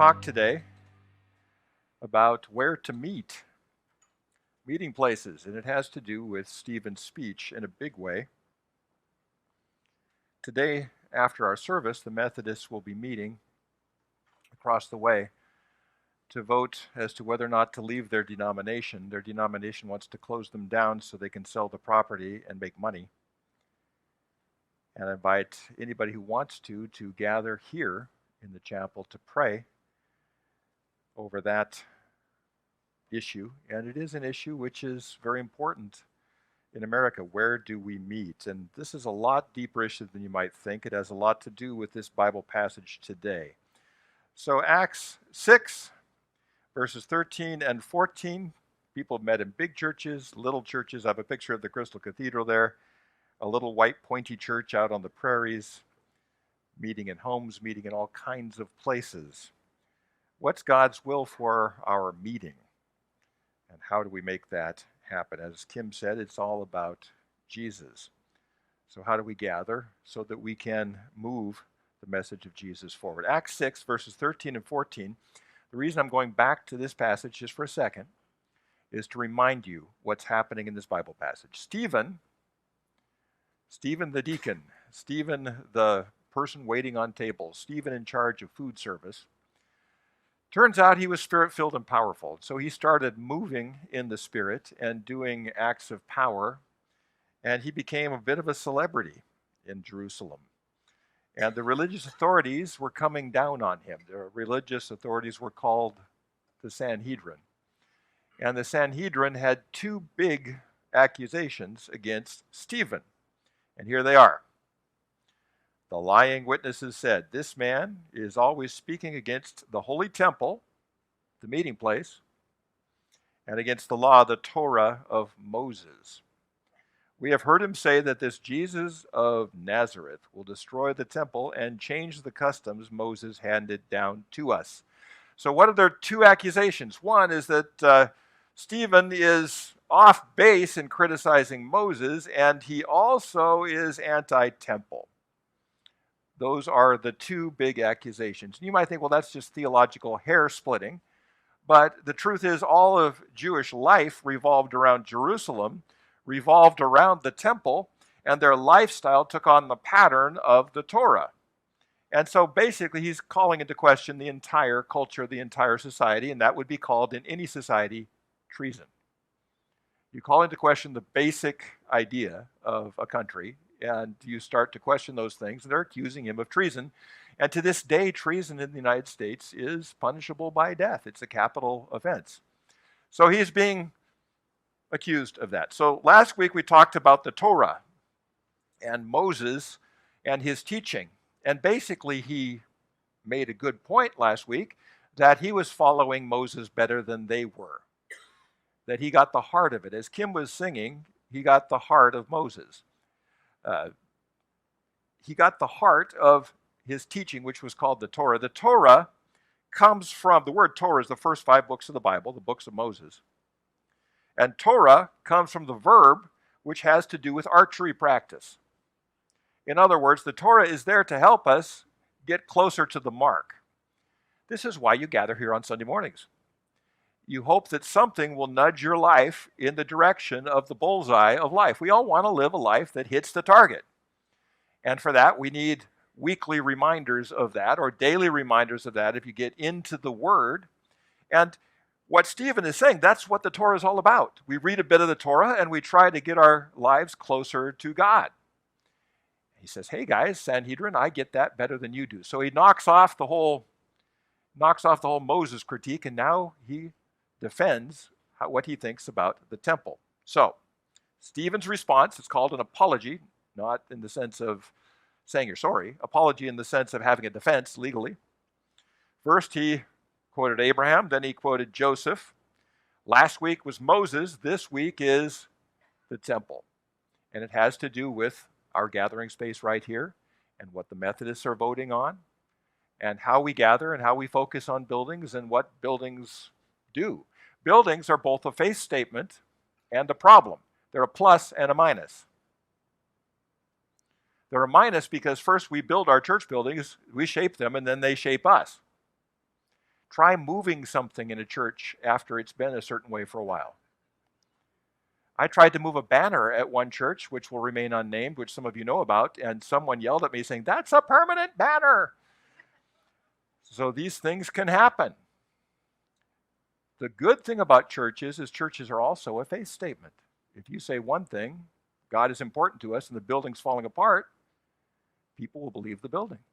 talk today about where to meet, meeting places, and it has to do with Stephen's speech in a big way. Today, after our service, the Methodists will be meeting across the way to vote as to whether or not to leave their denomination. Their denomination wants to close them down so they can sell the property and make money. And I invite anybody who wants to gather here in the chapel to pray over that issue. And it is an issue which is very important in America. Where do we meet? And this is a lot deeper issue than you might think. It has a lot to do with this Bible passage today. So Acts 6, verses 13 and 14, people have met in big churches, little churches. I have a picture of the Crystal Cathedral there, a little white pointy church out on the prairies, meeting in homes, meeting in all kinds of places. What's God's will for our meeting? And how do we make that happen? As Kim said, it's all about Jesus. So how do we gather so that we can move the message of Jesus forward? Acts 6, verses 13 and 14. The reason I'm going back to this passage just for a second is to remind you what's happening in this Bible passage. Stephen the deacon, Stephen the person waiting on tables, Stephen in charge of food service, turns out he was spirit-filled and powerful. So he started moving in the Spirit and doing acts of power, and he became a bit of a celebrity in Jerusalem. And the religious authorities were coming down on him. The religious authorities were called the Sanhedrin. And the Sanhedrin had two big accusations against Stephen. And here they are. The lying witnesses said, "This man is always speaking against the holy temple, the meeting place, and against the law, the Torah of Moses. We have heard him say that this Jesus of Nazareth will destroy the temple and change the customs Moses handed down to us." So what are their two accusations? One is that Stephen is off base in criticizing Moses, and he also is anti-temple. Those are the two big accusations. You might think, well, that's just theological hair splitting. But the truth is, all of Jewish life revolved around Jerusalem, revolved around the temple, and their lifestyle took on the pattern of the Torah. And so basically, he's calling into question the entire culture, the entire society, and that would be called in any society treason. You call into question the basic idea of a country, and you start to question those things, and they're accusing him of treason. And to this day, treason in the United States is punishable by death. It's a capital offense. So he's being accused of that. So last week we talked about the Torah and Moses and his teaching. And basically he made a good point last week that he was following Moses better than they were. That he got the heart of it. As Kim was singing, he got the heart of Moses. He got the heart of his teaching, which was called the Torah. The Torah comes from, the word Torah is the first 5 books of the Bible, the books of Moses. And Torah comes from the verb, which has to do with archery practice. In other words, the Torah is there to help us get closer to the mark. This is why you gather here on Sunday mornings. You hope that something will nudge your life in the direction of the bullseye of life. We all want to live a life that hits the target. And for that, we need weekly reminders of that, or daily reminders of that if you get into the Word. And what Stephen is saying, that's what the Torah is all about. We read a bit of the Torah and we try to get our lives closer to God. He says, hey guys, Sanhedrin, I get that better than you do. So he knocks off the whole Moses critique, and now he defends what he thinks about the temple. So, Stephen's response is called an apology, not in the sense of saying you're sorry, apology in the sense of having a defense legally. First, he quoted Abraham, then he quoted Joseph. Last week was Moses, this week is the temple. And it has to do with our gathering space right here and what the Methodists are voting on and how we gather and how we focus on buildings and what buildings do. Buildings are both a faith statement and a problem. They're a plus and a minus. They're a minus because first we build our church buildings, we shape them, and then they shape us. Try moving something in a church after it's been a certain way for a while. I tried to move a banner at one church, which will remain unnamed, which some of you know about, and someone yelled at me saying, "That's a permanent banner." So these things can happen. The good thing about churches is churches are also a faith statement. If you say one thing, God is important to us, and the building's falling apart, people will believe the building.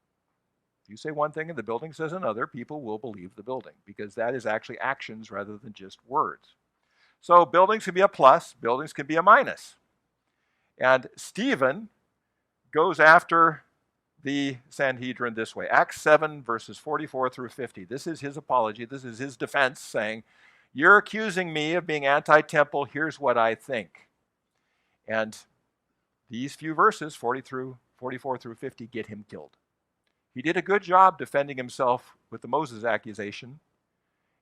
If you say one thing and the building says another, people will believe the building, because that is actually actions rather than just words. So buildings can be a plus, buildings can be a minus. And Stephen goes after the Sanhedrin this way. Acts 7, verses 44 through 50. This is his apology. This is his defense, saying, "You're accusing me of being anti-temple. Here's what I think." And these few verses, 44 through 50, get him killed. He did a good job defending himself with the Moses accusation.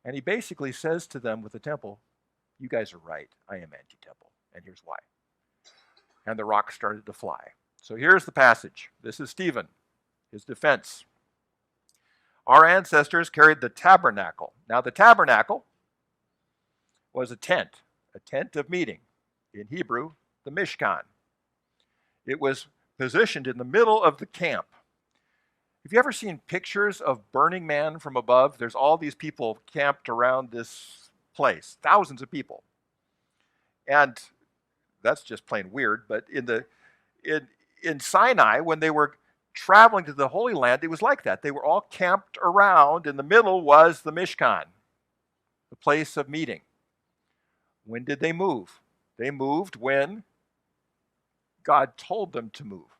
And he basically says to them with the temple, "You guys are right. I am anti-temple. And here's why." And the rocks started to fly. So here's the passage. This is Stephen, his defense. "Our ancestors carried the tabernacle." Now the tabernacle was a tent of meeting. In Hebrew, the Mishkan. It was positioned in the middle of the camp. Have you ever seen pictures of Burning Man from above? There's all these people camped around this place, thousands of people. And that's just plain weird, but in Sinai, when they were traveling to the Holy Land, it was like that. They were all camped around. In the middle was the Mishkan, the place of meeting. When did they move? They moved when God told them to move.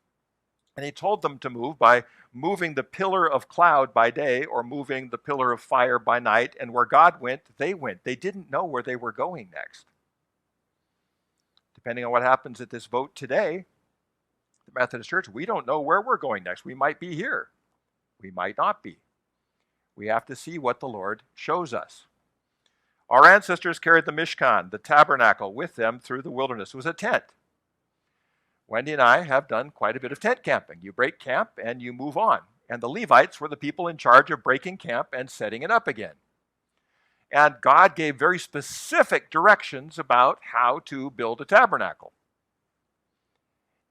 And he told them to move by moving the pillar of cloud by day or moving the pillar of fire by night. And where God went, they went. They didn't know where they were going next. Depending on what happens at this vote today, the Methodist Church, we don't know where we're going next. We might be here. We might not be. We have to see what the Lord shows us. Our ancestors carried the Mishkan, the tabernacle, with them through the wilderness. It was a tent. Wendy and I have done quite a bit of tent camping. You break camp and you move on. And the Levites were the people in charge of breaking camp and setting it up again. And God gave very specific directions about how to build a tabernacle.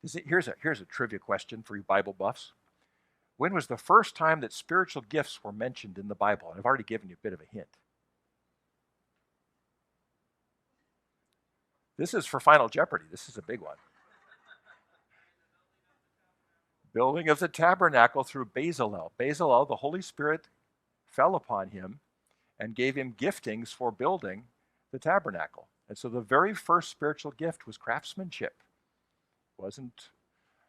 Here's a trivia question for you Bible buffs. When was the first time that spiritual gifts were mentioned in the Bible? And I've already given you a bit of a hint. This is for Final Jeopardy. This is a big one. Building of the tabernacle through Bezalel. Bezalel, the Holy Spirit fell upon him and gave him giftings for building the tabernacle. And so the very first spiritual gift was craftsmanship. It wasn't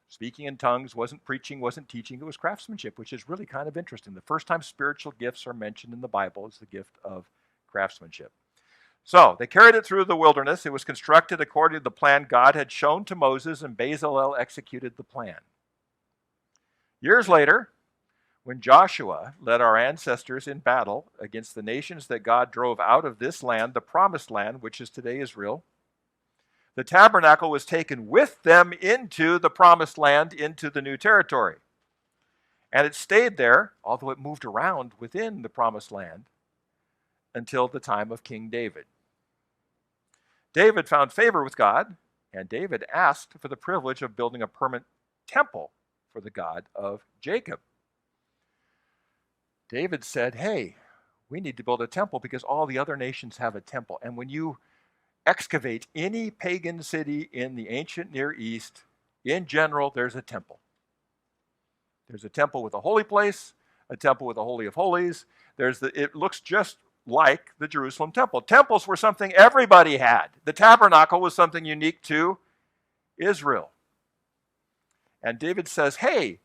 speaking in tongues, wasn't preaching, wasn't teaching. It was craftsmanship, which is really kind of interesting. The first time spiritual gifts are mentioned in the Bible is the gift of craftsmanship. So they carried it through the wilderness. It was constructed according to the plan God had shown to Moses, and Bezalel executed the plan. Years later, when Joshua led our ancestors in battle against the nations that God drove out of this land, the promised land, which is today Israel, the tabernacle was taken with them into the promised land, into the new territory. And it stayed there, although it moved around within the promised land, until the time of King David. David found favor with God, and David asked for the privilege of building a permanent temple for the God of Jacob. David said, "Hey, we need to build a temple because all the other nations have a temple." And when you excavate any pagan city in the ancient Near East, in general, there's a temple. There's a temple with a holy place, a temple with a holy of holies. It looks just like the Jerusalem temple. Temples were something everybody had. The tabernacle was something unique to Israel. And David says, "Hey,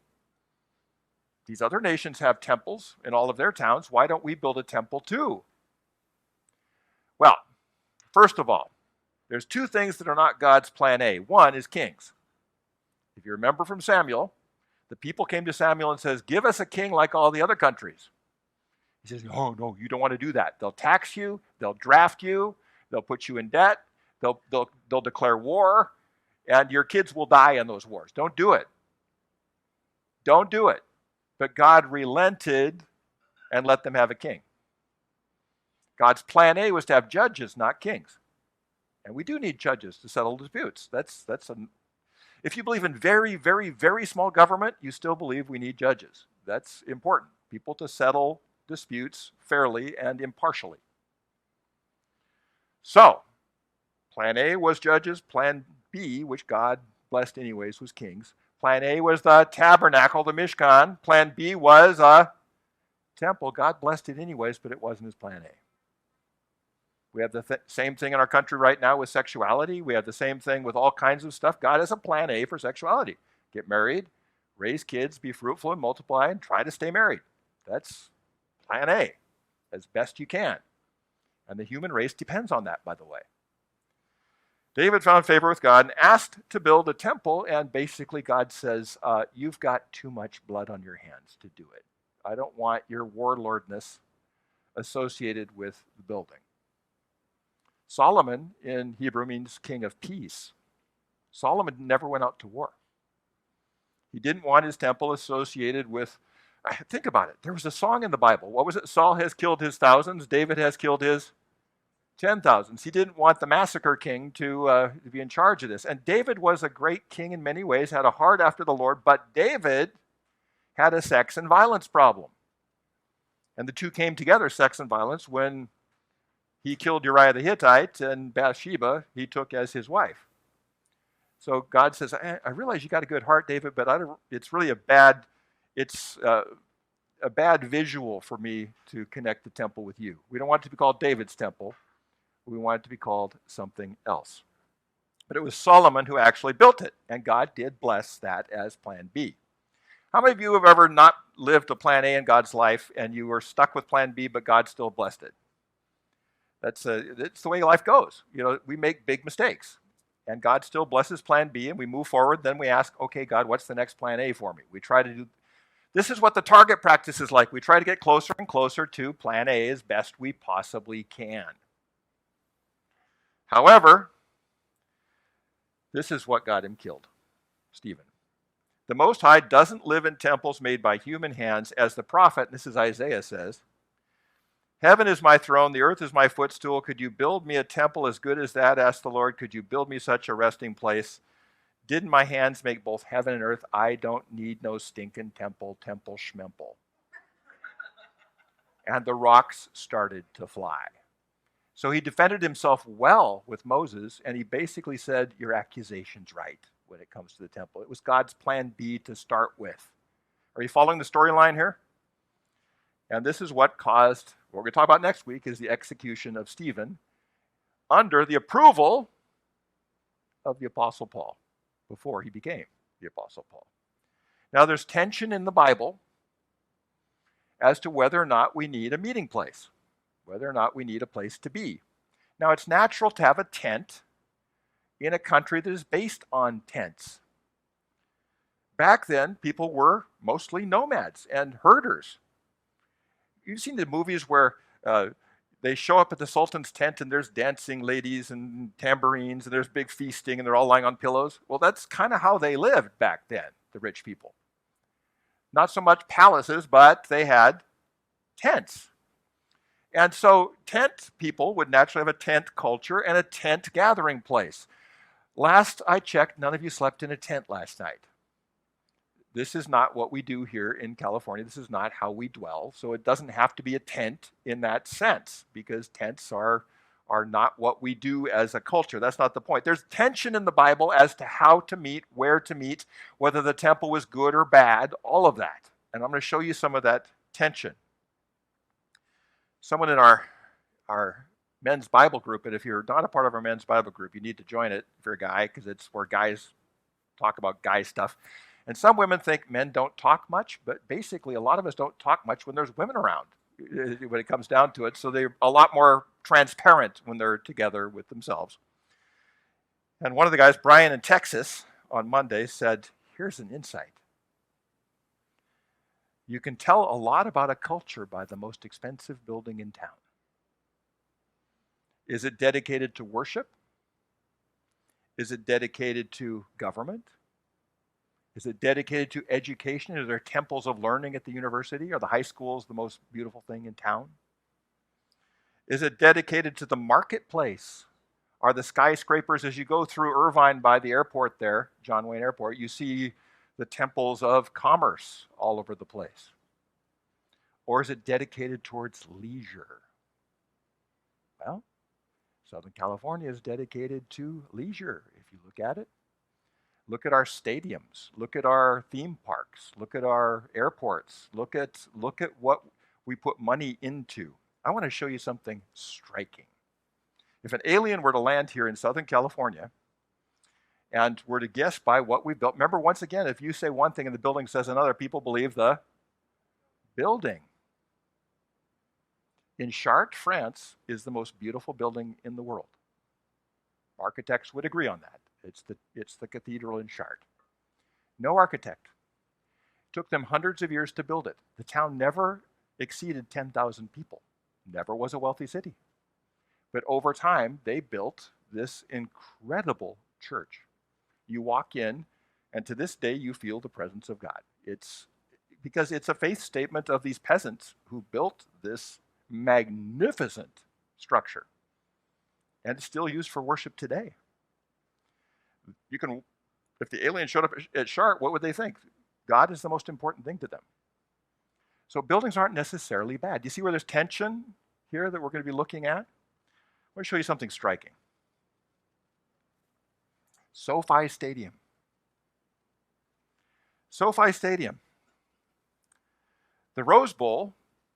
these other nations have temples in all of their towns. Why don't we build a temple too?" Well, first of all, there's two things that are not God's plan A. One is kings. If you remember from Samuel, the people came to Samuel and says, "Give us a king like all the other countries." He says, no, you don't want to do that. They'll tax you, they'll draft you, they'll put you in debt, they'll declare war, and your kids will die in those wars. Don't do it. Don't do it. But God relented and let them have a king. God's plan A was to have judges, not kings. And we do need judges to settle disputes. If you believe in very, very, very small government, you still believe we need judges. That's important. People to settle disputes fairly and impartially. So, plan A was judges. Plan B, which God blessed anyways, was kings. Plan A was the tabernacle, the Mishkan. Plan B was a temple. God blessed it anyways, but it wasn't his plan A. We have the same thing in our country right now with sexuality. We have the same thing with all kinds of stuff. God has a plan A for sexuality. Get married, raise kids, be fruitful and multiply, and try to stay married. That's plan A, as best you can. And the human race depends on that, by the way. David found favor with God and asked to build a temple, and basically God says, you've got too much blood on your hands to do it. I don't want your warlordness associated with the building. Solomon in Hebrew means king of peace. Solomon never went out to war. He didn't want his temple associated with, think about it, there was a song in the Bible. What was it? Saul has killed his thousands, David has killed his 10,000s. He didn't want the massacre king to be in charge of this. And David was a great king in many ways, had a heart after the Lord, but David had a sex and violence problem. And the two came together, sex and violence, when he killed Uriah the Hittite, and Bathsheba he took as his wife. So God says, I realize you got a good heart, David, but it's really a bad visual for me to connect the temple with you. We don't want it to be called David's temple. We want it to be called something else. But it was Solomon who actually built it, and God did bless that as plan B. How many of you have ever not lived a plan A in God's life, and you were stuck with plan B, but God still blessed it? It's the way life goes. You know, we make big mistakes, and God still blesses plan B, and we move forward. Then we ask, okay, God, what's the next plan A for me? We try to do, this is what the target practice is like. We try to get closer and closer to plan A as best we possibly can. However, this is what got him killed, Stephen. The Most High doesn't live in temples made by human hands, as the prophet, this is Isaiah, says, heaven is my throne, the earth is my footstool. Could you build me a temple as good as that? Asked the Lord. Could you build me such a resting place? Didn't my hands make both heaven and earth? I don't need no stinking temple schmemple. And the rocks started to fly. So he defended himself well with Moses, and he basically said, your accusation's right when it comes to the temple. It was God's plan B to start with. Are you following the storyline here? And this is what caused, what we're going to talk about next week, is the execution of Stephen under the approval of the Apostle Paul before he became the Apostle Paul. Now, there's tension in the Bible as to whether or not we need a meeting place, whether or not we need a place to be. Now, it's natural to have a tent in a country that is based on tents. Back then, people were mostly nomads and herders. You've seen the movies where they show up at the Sultan's tent and there's dancing ladies and tambourines and there's big feasting and they're all lying on pillows. Well, that's kind of how they lived back then, the rich people. Not so much palaces, but they had tents. And so tent people would naturally have a tent culture and a tent gathering place. Last I checked, none of you slept in a tent last night. This is not what we do here in California. This is not how we dwell. So it doesn't have to be a tent in that sense, because tents are not what we do as a culture. That's not the point. There's tension in the Bible as to how to meet, where to meet, whether the temple was good or bad, all of that. And I'm going to show you some of that tension. Someone in our men's Bible group, and if you're not a part of our men's Bible group, you need to join it if you're a guy, because it's where guys talk about guy stuff. And some women think men don't talk much, but basically a lot of us don't talk much when there's women around, when it comes down to it. So they're a lot more transparent when they're together with themselves. And one of the guys, Brian in Texas, on Monday said, here's an insight. You can tell a lot about a culture by the most expensive building in town. Is it dedicated to worship? Is it dedicated to government? Is it dedicated to education? Are there temples of learning at the university? Are the high schools the most beautiful thing in town? Is it dedicated to the marketplace? Are the skyscrapers, as you go through Irvine by the airport there, John Wayne Airport, you see the temples of commerce all over the place? Or is it dedicated towards leisure? Well, Southern California is dedicated to leisure, if you look at it. Look at our stadiums, look at our theme parks, look at our airports, look at what we put money into. I want to show you something striking. If an alien were to land here in Southern California and were to guess by what we built, remember, once again, if you say one thing and the building says another, people believe the building. In Chartres, France, is the most beautiful building in the world. Architects would agree on that. It's the cathedral in Chartres. No architect. It took them hundreds of years to build it. The town never exceeded 10,000 people. Never was a wealthy city. But over time, they built this incredible church. You walk in, and to this day, you feel the presence of God. It's because it's a faith statement of these peasants who built this magnificent structure. And it's still used for worship today. You can, if the alien showed up at Chartres, what would they think? God is the most important thing to them. So buildings aren't necessarily bad. Do you see where there's tension here that we're going to be looking at? Let me show you something striking. SoFi Stadium. SoFi Stadium. The Rose Bowl,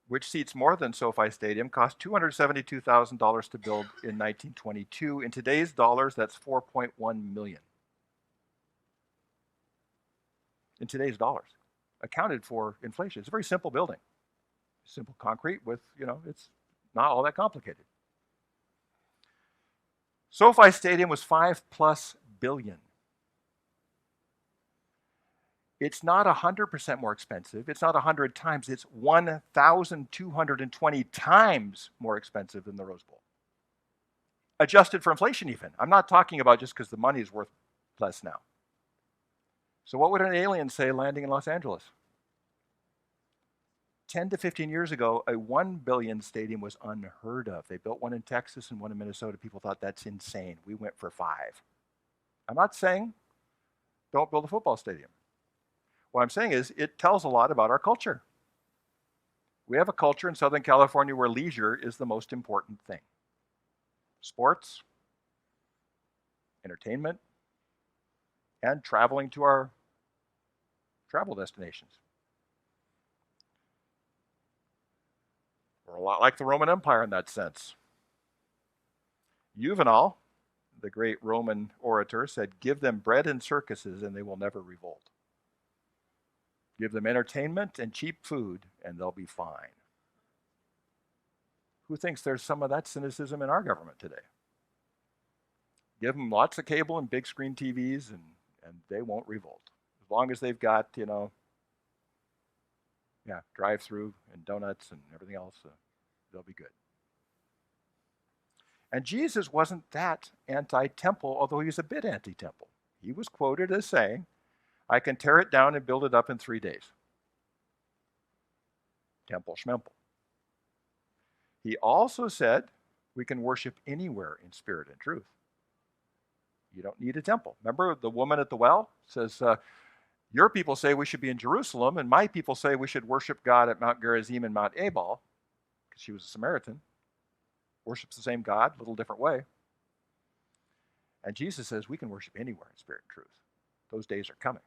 which seats more than SoFi Stadium, cost $272,000 to build in 1922. In today's dollars, that's $4.1 million. In today's dollars, accounted for inflation. It's a very simple building. Simple concrete with, it's not all that complicated. SoFi Stadium was $5+ billion. It's not 100% more expensive. It's not 100 times. It's 1,220 times more expensive than the Rose Bowl. Adjusted for inflation even. I'm not talking about just because the money is worth less now. So what would an alien say landing in Los Angeles? 10 to 15 years ago, a $1 billion stadium was unheard of. They built one in Texas and one in Minnesota. People thought that's insane. We went for $5 billion. I'm not saying don't build a football stadium. What I'm saying is it tells a lot about our culture. We have a culture in Southern California where leisure is the most important thing. Sports, entertainment, and traveling to our travel destinations. We're a lot like the Roman Empire in that sense. Juvenal, the great Roman orator, said, "Give them bread and circuses and they will never revolt. Give them entertainment and cheap food and they'll be fine." Who thinks there's some of that cynicism in our government today? Give them lots of cable and big screen TVs and they won't revolt. As long as they've got, drive-through and donuts and everything else, they'll be good. And Jesus wasn't that anti-temple, although he was a bit anti-temple. He was quoted as saying, "I can tear it down and build it up in 3 days." Temple schmemple. He also said we can worship anywhere in spirit and truth. You don't need a temple. Remember the woman at the well says, your people say we should be in Jerusalem, and my people say we should worship God at Mount Gerizim and Mount Ebal, because she was a Samaritan. Worships the same God, a little different way. And Jesus says we can worship anywhere in spirit and truth. Those days are coming.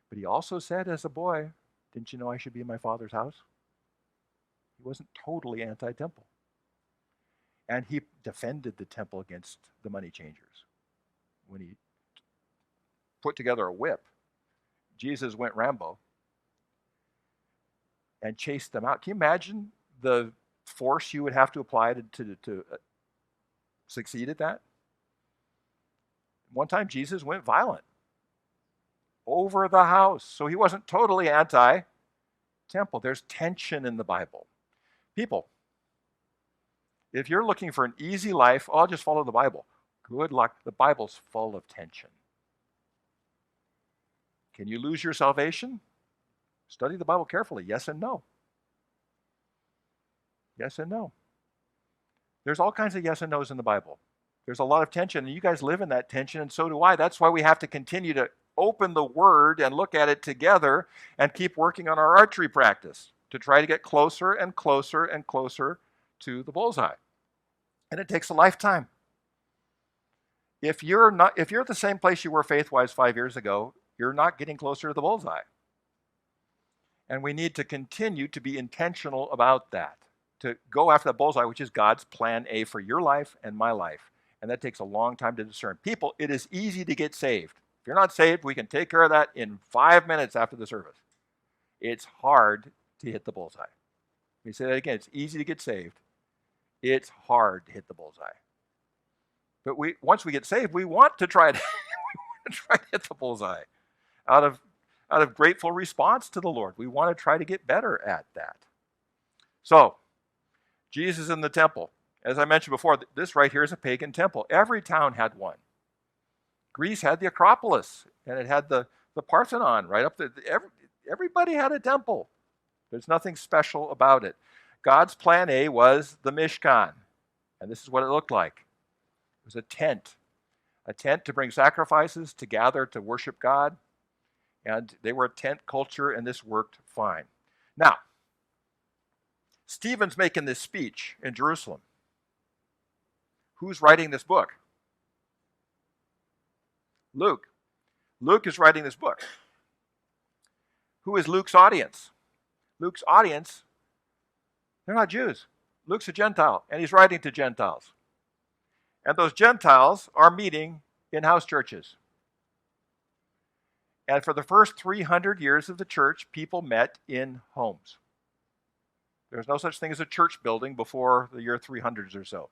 But he also said as a boy, "Didn't you know I should be in my Father's house?" He wasn't totally anti-temple. And he defended the temple against the money changers. When he put together a whip, Jesus went Rambo and chased them out. Can you imagine the force you would have to apply to succeed at that? One time Jesus went violent over the house. So he wasn't totally anti-temple. There's tension in the Bible. People, if you're looking for an easy life, I'll just follow the Bible. Good luck. The Bible's full of tension. Can you lose your salvation? Study the Bible carefully. Yes and no. Yes and no. There's all kinds of yes and no's in the Bible. There's a lot of tension, and you guys live in that tension, and so do I. That's why we have to continue to open the Word and look at it together and keep working on our archery practice to try to get closer and closer and closer to the bullseye. And it takes a lifetime. If you're at the same place you were faith-wise 5 years ago, you're not getting closer to the bullseye. And we need to continue to be intentional about that, to go after the bullseye, which is God's plan A for your life and my life. And that takes a long time to discern. People, it is easy to get saved. If you're not saved, we can take care of that in 5 minutes after the service. It's hard to hit the bullseye. Let me say that again. It's easy to get saved. It's hard to hit the bullseye. But once we get saved, we want to try to, hit the bullseye out of grateful response to the Lord. We want to try to get better at that. So, Jesus in the temple. As I mentioned before, this right here is a pagan temple. Every town had one. Greece had the Acropolis, and it had the Parthenon right up there. Everybody had a temple. There's nothing special about it. God's plan A was the Mishkan, and this is what it looked like. It was a tent to bring sacrifices, to gather, to worship God, and they were a tent culture, and this worked fine. Now, Stephen's making this speech in Jerusalem. Who's writing this book? Luke. Luke is writing this book. Who is Luke's audience? Luke's audience, they're not Jews. Luke's a Gentile, and he's writing to Gentiles. And those Gentiles are meeting in house churches. And for the first 300 years of the church, people met in homes. There was no such thing as a church building before the year 300s or so,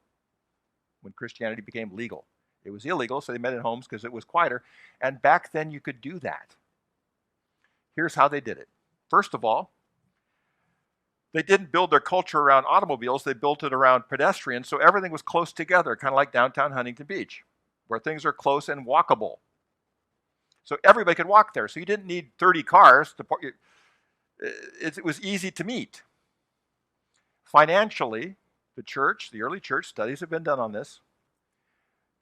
when Christianity became legal. It was illegal, so they met in homes because it was quieter. And back then you could do that. Here's how they did it. First of all, they didn't build their culture around automobiles. They built it around pedestrians, so everything was close together, kind of like downtown Huntington Beach, where things are close and walkable. So everybody could walk there. So you didn't need 30 cars. It was easy to meet. Financially, the early church, studies have been done on this.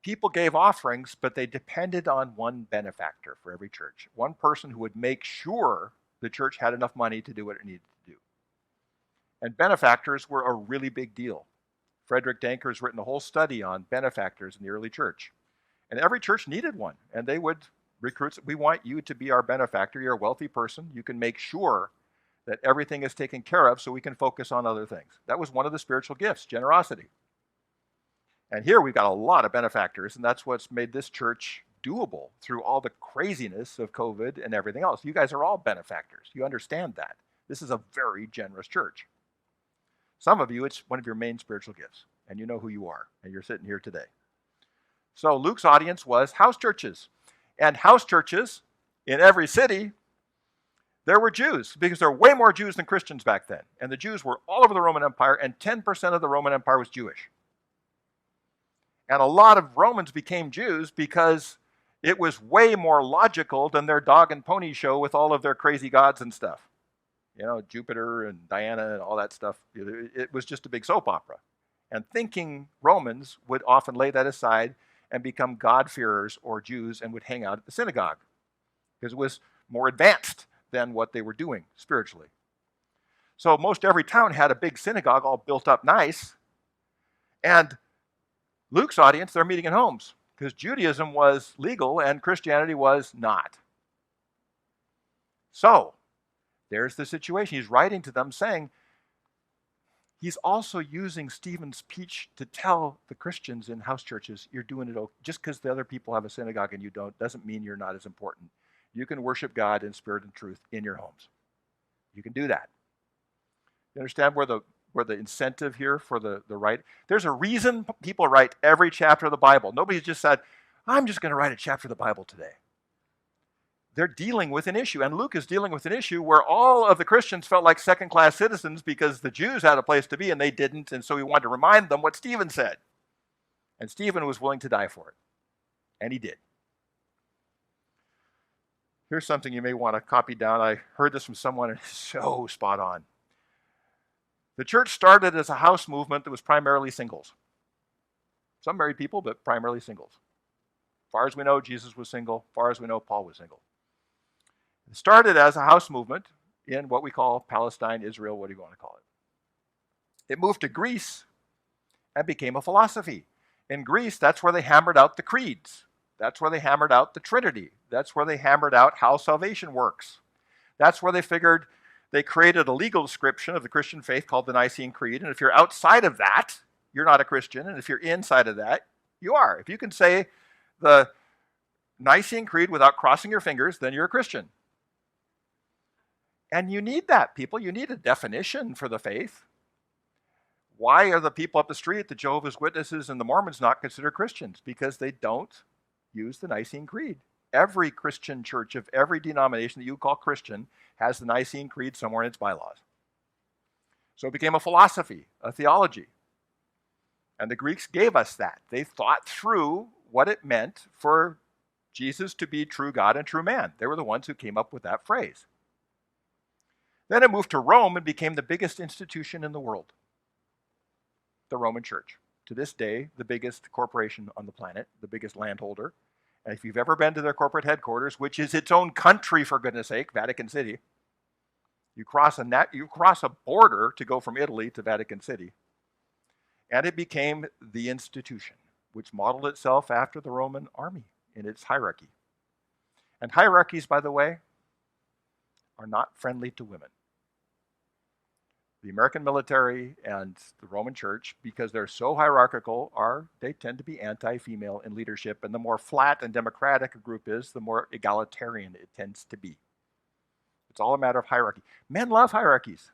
People gave offerings, but they depended on one benefactor for every church. One person who would make sure the church had enough money to do what it needed to do. And benefactors were a really big deal. Frederick Danker has written a whole study on benefactors in the early church. And every church needed one. And they would recruit, we want you to be our benefactor. You're a wealthy person. You can make sure that everything is taken care of so we can focus on other things. That was one of the spiritual gifts, generosity. And here we've got a lot of benefactors, and that's what's made this church doable through all the craziness of COVID and everything else. You guys are all benefactors. You understand that. This is a very generous church. Some of you, it's one of your main spiritual gifts, and you know who you are, and you're sitting here today. So Luke's audience was house churches. And house churches in every city, there were Jews, because there were way more Jews than Christians back then. And the Jews were all over the Roman Empire, and 10% of the Roman Empire was Jewish. And a lot of Romans became Jews because it was way more logical than their dog and pony show with all of their crazy gods and stuff. You know, Jupiter and Diana and all that stuff. It was just a big soap opera. And thinking Romans would often lay that aside and become God-fearers or Jews and would hang out at the synagogue because it was more advanced than what they were doing spiritually. So most every town had a big synagogue all built up nice. And Luke's audience, they're meeting in homes because Judaism was legal and Christianity was not. So there's the situation. He's writing to them saying, he's also using Stephen's speech to tell the Christians in house churches, you're doing it just because the other people have a synagogue and you don't, doesn't mean you're not as important. You can worship God in spirit and truth in your homes. You can do that. You understand where the incentive here for the right? There's a reason people write every chapter of the Bible. Nobody's just said, I'm just going to write a chapter of the Bible today. They're dealing with an issue, and Luke is dealing with an issue where all of the Christians felt like second-class citizens because the Jews had a place to be and they didn't, and so he wanted to remind them what Stephen said. And Stephen was willing to die for it, and he did. Here's something you may want to copy down. I heard this from someone, and it's so spot on. The church started as a house movement that was primarily singles. Some married people, but primarily singles. As far as we know, Jesus was single. As far as we know, Paul was single. It started as a house movement in what we call Palestine, Israel, what do you want to call it? It moved to Greece and became a philosophy. In Greece, that's where they hammered out the creeds. That's where they hammered out the Trinity. That's where they hammered out how salvation works. That's where they figured they created a legal description of the Christian faith called the Nicene Creed. And if you're outside of that, you're not a Christian. And if you're inside of that, you are. If you can say the Nicene Creed without crossing your fingers, then you're a Christian. And you need that, people. You need a definition for the faith. Why are the people up the street, the Jehovah's Witnesses and the Mormons, not considered Christians? Because they don't use the Nicene Creed. Every Christian church of every denomination that you call Christian has the Nicene Creed somewhere in its bylaws. So it became a philosophy, a theology. And the Greeks gave us that. They thought through what it meant for Jesus to be true God and true man. They were the ones who came up with that phrase. Then it moved to Rome and became the biggest institution in the world, the Roman Church. To this day, the biggest corporation on the planet, the biggest landholder. And if you've ever been to their corporate headquarters, which is its own country, for goodness sake, Vatican City, you cross a border to go from Italy to Vatican City. And it became the institution, which modeled itself after the Roman army in its hierarchy. And hierarchies, by the way, are not friendly to women. The American military and the Roman Church, because they're so hierarchical, they tend to be anti-female in leadership. And the more flat and democratic a group is, the more egalitarian it tends to be. It's all a matter of hierarchy. Men love hierarchies.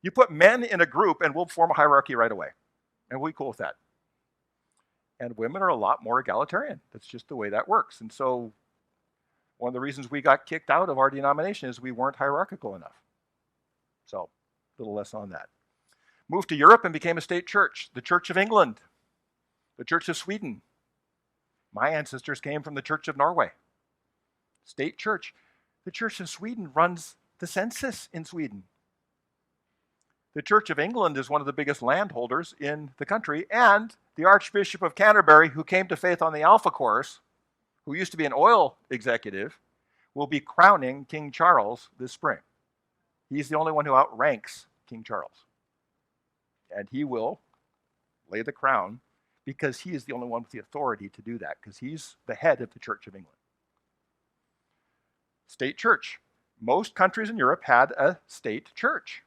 You put men in a group and we'll form a hierarchy right away. And we'll be cool with that. And women are a lot more egalitarian. That's just the way that works. And so one of the reasons we got kicked out of our denomination is we weren't hierarchical enough. So, a little less on that. Moved to Europe and became a state church. The Church of England, the Church of Sweden. My ancestors came from the Church of Norway. State church. The Church of Sweden runs the census in Sweden. The Church of England is one of the biggest landholders in the country, and the Archbishop of Canterbury, who came to faith on the Alpha Course, who used to be an oil executive, will be crowning King Charles this spring. He's the only one who outranks King Charles. And he will lay the crown because he is the only one with the authority to do that, because he's the head of the Church of England. State church. Most countries in Europe had a state church.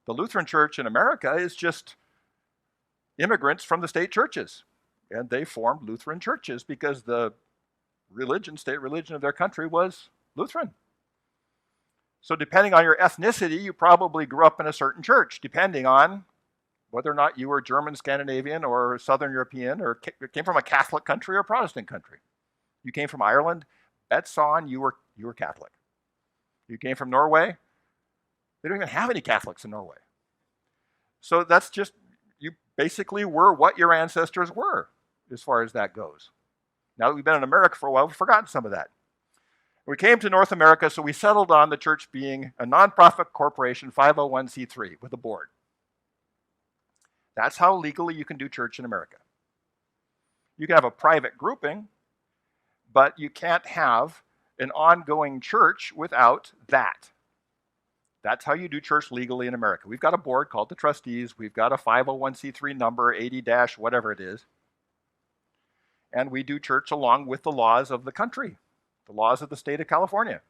The Lutheran Church in America is just immigrants from the state churches. And they formed Lutheran churches because the state religion of their country was Lutheran. So depending on your ethnicity, you probably grew up in a certain church, depending on whether or not you were German, Scandinavian, or Southern European, or came from a Catholic country or Protestant country. You came from Ireland, bets on you were Catholic. You came from Norway, they don't even have any Catholics in Norway. So that's just, you basically were what your ancestors were, as far as that goes. Now that we've been in America for a while, we've forgotten some of that. We came to North America, so we settled on the church being a nonprofit corporation, 501c3, with a board. That's how legally you can do church in America. You can have a private grouping, but you can't have an ongoing church without that. That's how you do church legally in America. We've got a board called the trustees. We've got a 501c3 number, 80- whatever it is. And we do church along with the laws of the country, the laws of the state of California.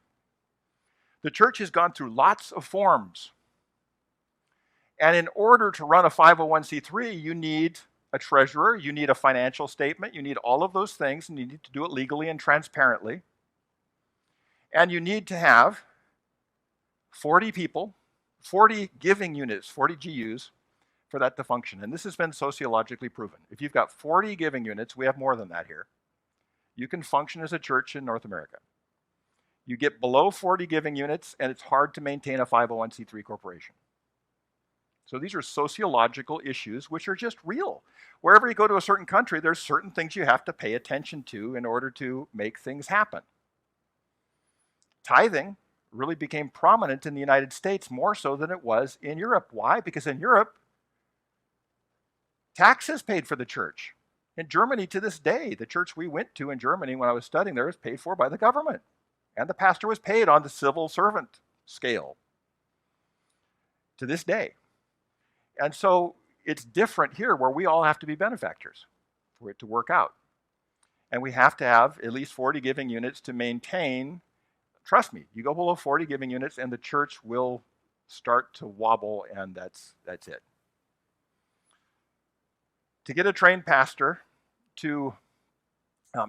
The church has gone through lots of forms. And in order to run a 501c3, you need a treasurer, you need a financial statement, you need all of those things, and you need to do it legally and transparently. And you need to have 40 people, 40 giving units, 40 GUs, for that to function. And this has been sociologically proven. If you've got 40 giving units, we have more than that here, you can function as a church in North America. You get below 40 giving units, and it's hard to maintain a 501c3 corporation. So these are sociological issues which are just real. Wherever you go to a certain country, there's certain things you have to pay attention to in order to make things happen. Tithing really became prominent in the United States more so than it was in Europe. Why? Because in Europe, Taxes paid for the church. In Germany to this day, the church we went to in Germany when I was studying there was paid for by the government. And the pastor was paid on the civil servant scale to this day. And so it's different here where we all have to be benefactors for it to work out. And we have to have at least 40 giving units to maintain. Trust me, you go below 40 giving units and the church will start to wobble, and that's it. To get a trained pastor to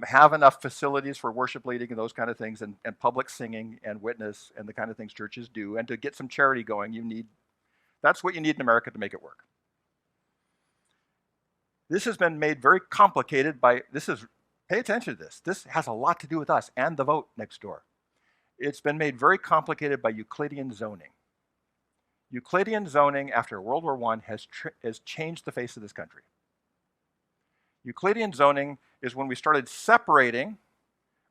have enough facilities for worship leading and those kind of things, and public singing and witness and the kind of things churches do, and to get some charity going, that's what you need in America to make it work. This has been made very complicated by, pay attention to this. This has a lot to do with us and the vote next door. It's been made very complicated by Euclidean zoning. Euclidean zoning after World War I has changed the face of this country. Euclidean zoning is when we started separating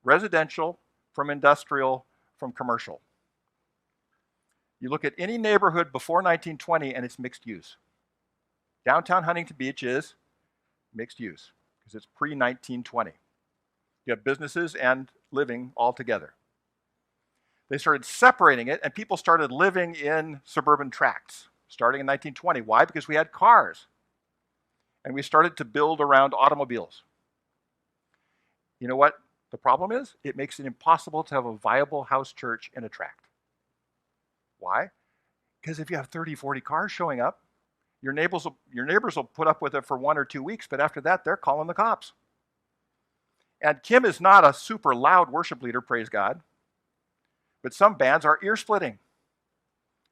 residential from industrial from commercial. You look at any neighborhood before 1920 and it's mixed use. Downtown Huntington Beach is mixed use because it's pre-1920. You have businesses and living all together. They started separating it and people started living in suburban tracts starting in 1920. Why? Because we had cars. And we started to build around automobiles. You know what the problem is? It makes it impossible to have a viable house church in a tract. Why? Because if you have 30, 40 cars showing up, your neighbors will put up with it for 1 or 2 weeks, but after that, they're calling the cops. And Kim is not a super loud worship leader, praise God, but some bands are ear-splitting.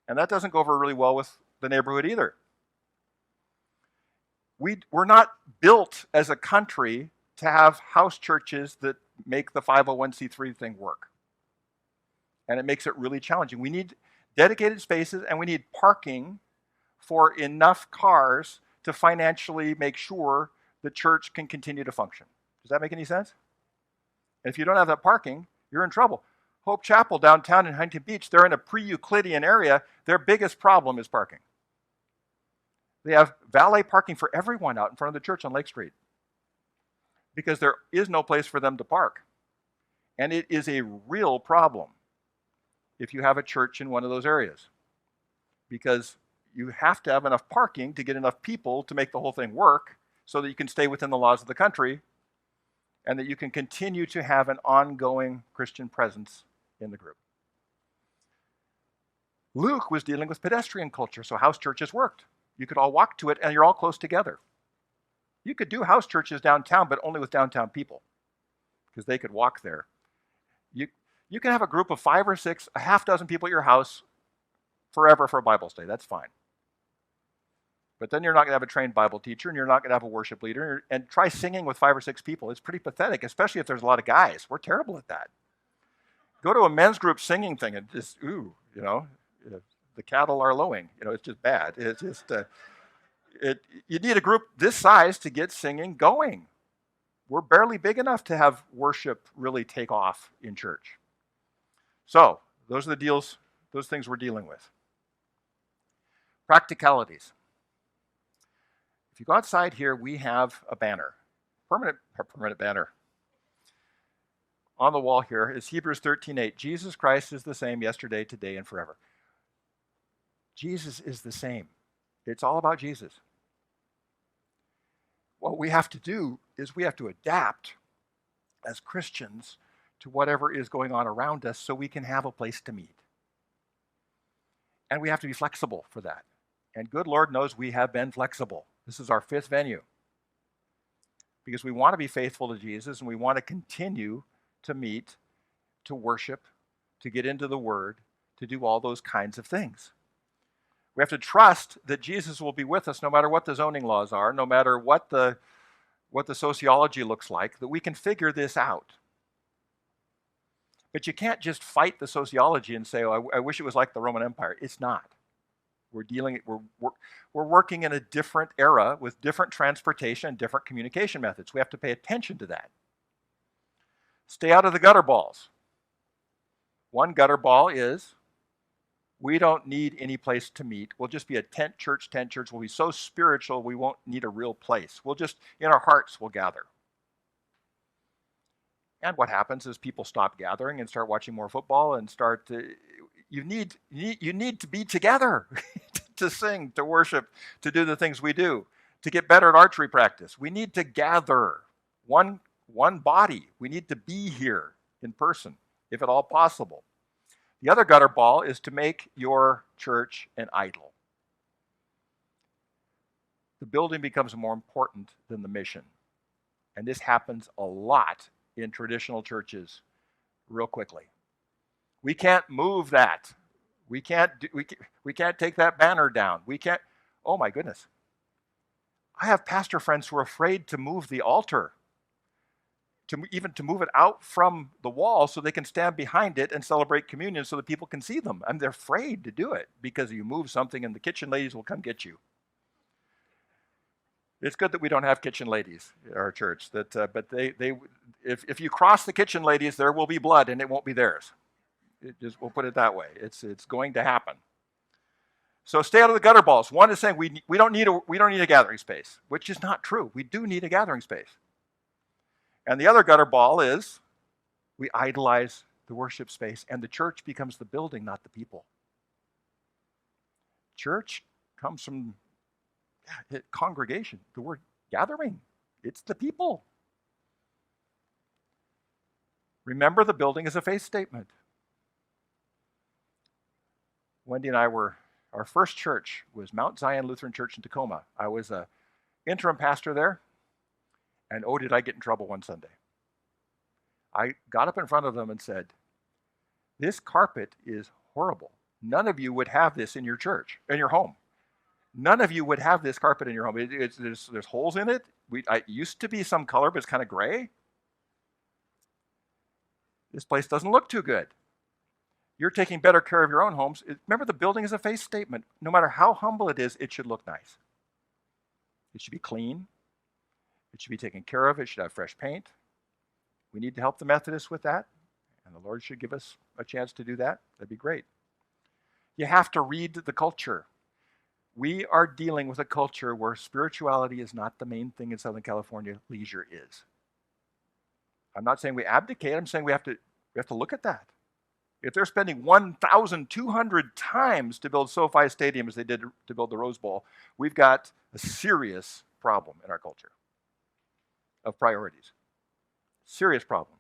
And that doesn't go over really well with the neighborhood either. We're not built as a country to have house churches that make the 501c3 thing work. And it makes it really challenging. We need dedicated spaces and we need parking for enough cars to financially make sure the church can continue to function. Does that make any sense? And if you don't have that parking, you're in trouble. Hope Chapel downtown in Huntington Beach, they're in a pre-Euclidean area. Their biggest problem is parking. They have valet parking for everyone out in front of the church on Lake Street because there is no place for them to park. And it is a real problem if you have a church in one of those areas because you have to have enough parking to get enough people to make the whole thing work so that you can stay within the laws of the country and that you can continue to have an ongoing Christian presence in the group. Luke was dealing with pedestrian culture, so house churches worked. You could all walk to it and you're all close together. You could do house churches downtown, but only with downtown people because they could walk there. You can have a group of 5 or 6, a half dozen people at your house forever for a Bible study. That's fine. But then you're not going to have a trained Bible teacher and you're not going to have a worship leader. And try singing with 5 or 6 people. It's pretty pathetic, especially if there's a lot of guys. We're terrible at that. Go to a men's group singing thing and just, the cattle are lowing. It's just bad. It's just, you need a group this size to get singing going. We're barely big enough to have worship really take off in church. So those are the deals, those things we're dealing with. Practicalities. If you go outside here, we have a banner, permanent banner. On the wall here is Hebrews 13:8. Jesus Christ is the same yesterday, today, and forever. Jesus is the same. It's all about Jesus. What we have to do is we have to adapt as Christians to whatever is going on around us so we can have a place to meet. And we have to be flexible for that. And good Lord knows we have been flexible. This is our 5th venue. Because we want to be faithful to Jesus and we want to continue to meet, to worship, to get into the Word, to do all those kinds of things. We have to trust that Jesus will be with us no matter what the zoning laws are, no matter what the sociology looks like, that we can figure this out. But you can't just fight the sociology and say, oh, I wish it was like the Roman Empire. It's not. We're working in a different era with different transportation, different communication methods. We have to pay attention to that. Stay out of the gutter balls. One gutter ball is We don't need any place to meet. We'll just be a tent church. Tent church will be so spiritual, we won't need a real place. We'll just, in our hearts, we'll gather. And what happens is people stop gathering and start watching more football and start to, you need to be together to sing, to worship, to do the things we do, to get better at archery practice. We need to gather one body. We need to be here in person, if at all possible. The other gutter ball is to make your church an idol. The building becomes more important than the mission. And this happens a lot in traditional churches real quickly. We can't move that. We can't take that banner down. We can't, oh my goodness. I have pastor friends who are afraid to move the altar, even to move it out from the wall so they can stand behind it and celebrate communion so that people can see them. And they're afraid to do it because you move something and the kitchen ladies will come get you. It's good that we don't have kitchen ladies at our church. But if you cross the kitchen ladies, there will be blood and it won't be theirs. We'll put it that way. It's going to happen. So stay out of the gutter balls. One is saying we don't need a gathering space, which is not true. We do need a gathering space. And the other gutter ball is we idolize the worship space, and the church becomes the building, not the people. Church comes from congregation. The word gathering, it's the people. Remember, the building is a faith statement. Wendy and I our first church was Mount Zion Lutheran Church in Tacoma. I was an interim pastor there. And oh, did I get in trouble one Sunday. I got up in front of them and said, this carpet is horrible. None of you would have this in your church, in your home. None of you would have this carpet in your home. There's holes in it. It used to be some color, but it's kind of gray. This place doesn't look too good. You're taking better care of your own homes. Remember, the building is a faith statement. No matter how humble it is, it should look nice. It should be clean. It should be taken care of. It should have fresh paint. We need to help the Methodists with that, and the Lord should give us a chance to do that. That'd be great. You have to read the culture. We are dealing with a culture where spirituality is not the main thing in Southern California. Leisure is. I'm not saying we abdicate. I'm saying we have to look at that. If they're spending 1,200 times to build SoFi Stadium as they did to build the Rose Bowl, we've got a serious problem in our culture of priorities. Serious problem.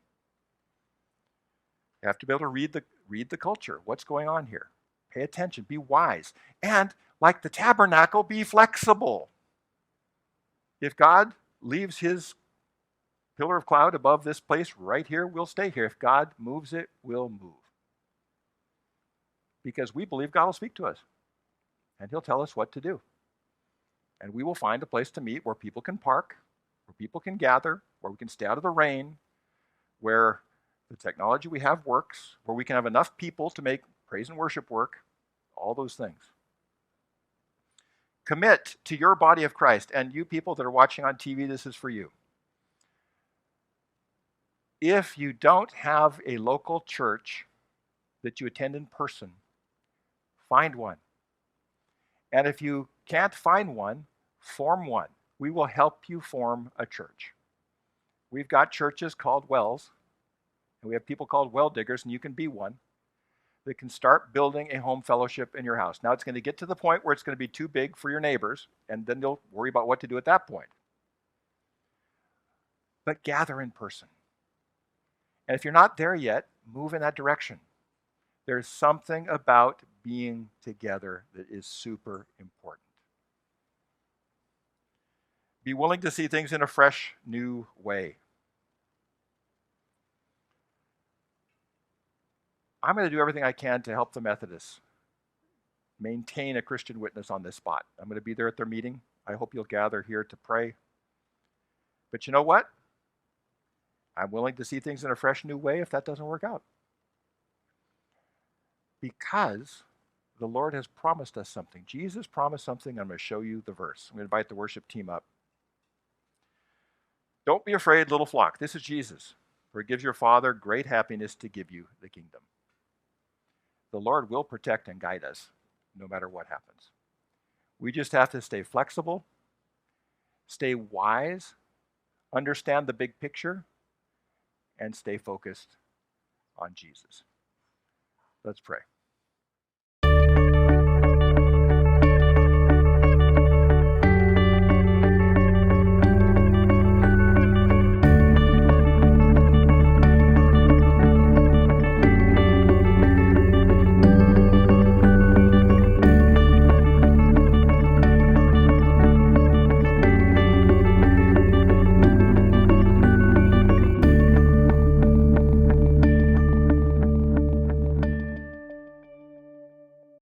You have to be able to read the culture. What's going on here? Pay attention. Be wise. And like the tabernacle, be flexible. If God leaves his pillar of cloud above this place right here, we'll stay here. If God moves it, we'll move. Because we believe God will speak to us. And he'll tell us what to do. And we will find a place to meet where people can park, where people can gather, where we can stay out of the rain, where the technology we have works, where we can have enough people to make praise and worship work, all those things. Commit to your body of Christ. And you people that are watching on TV, this is for you. If you don't have a local church that you attend in person, find one. And if you can't find one, form one. We will help you form a church. We've got churches called wells, and we have people called well diggers, and you can be one that can start building a home fellowship in your house. Now it's going to get to the point where it's going to be too big for your neighbors, and then you'll worry about what to do at that point. But gather in person. And if you're not there yet, move in that direction. There's something about being together that is super important. Be willing to see things in a fresh, new way. I'm going to do everything I can to help the Methodists maintain a Christian witness on this spot. I'm going to be there at their meeting. I hope you'll gather here to pray. But you know what? I'm willing to see things in a fresh, new way if that doesn't work out. Because the Lord has promised us something. Jesus promised something. I'm going to show you the verse. I'm going to invite the worship team up. Don't be afraid, little flock. This is Jesus. For it gives your Father great happiness to give you the kingdom. the Lord will protect and guide us no matter what happens. We just have to stay flexible, stay wise, understand the big picture, and stay focused on Jesus. Let's pray.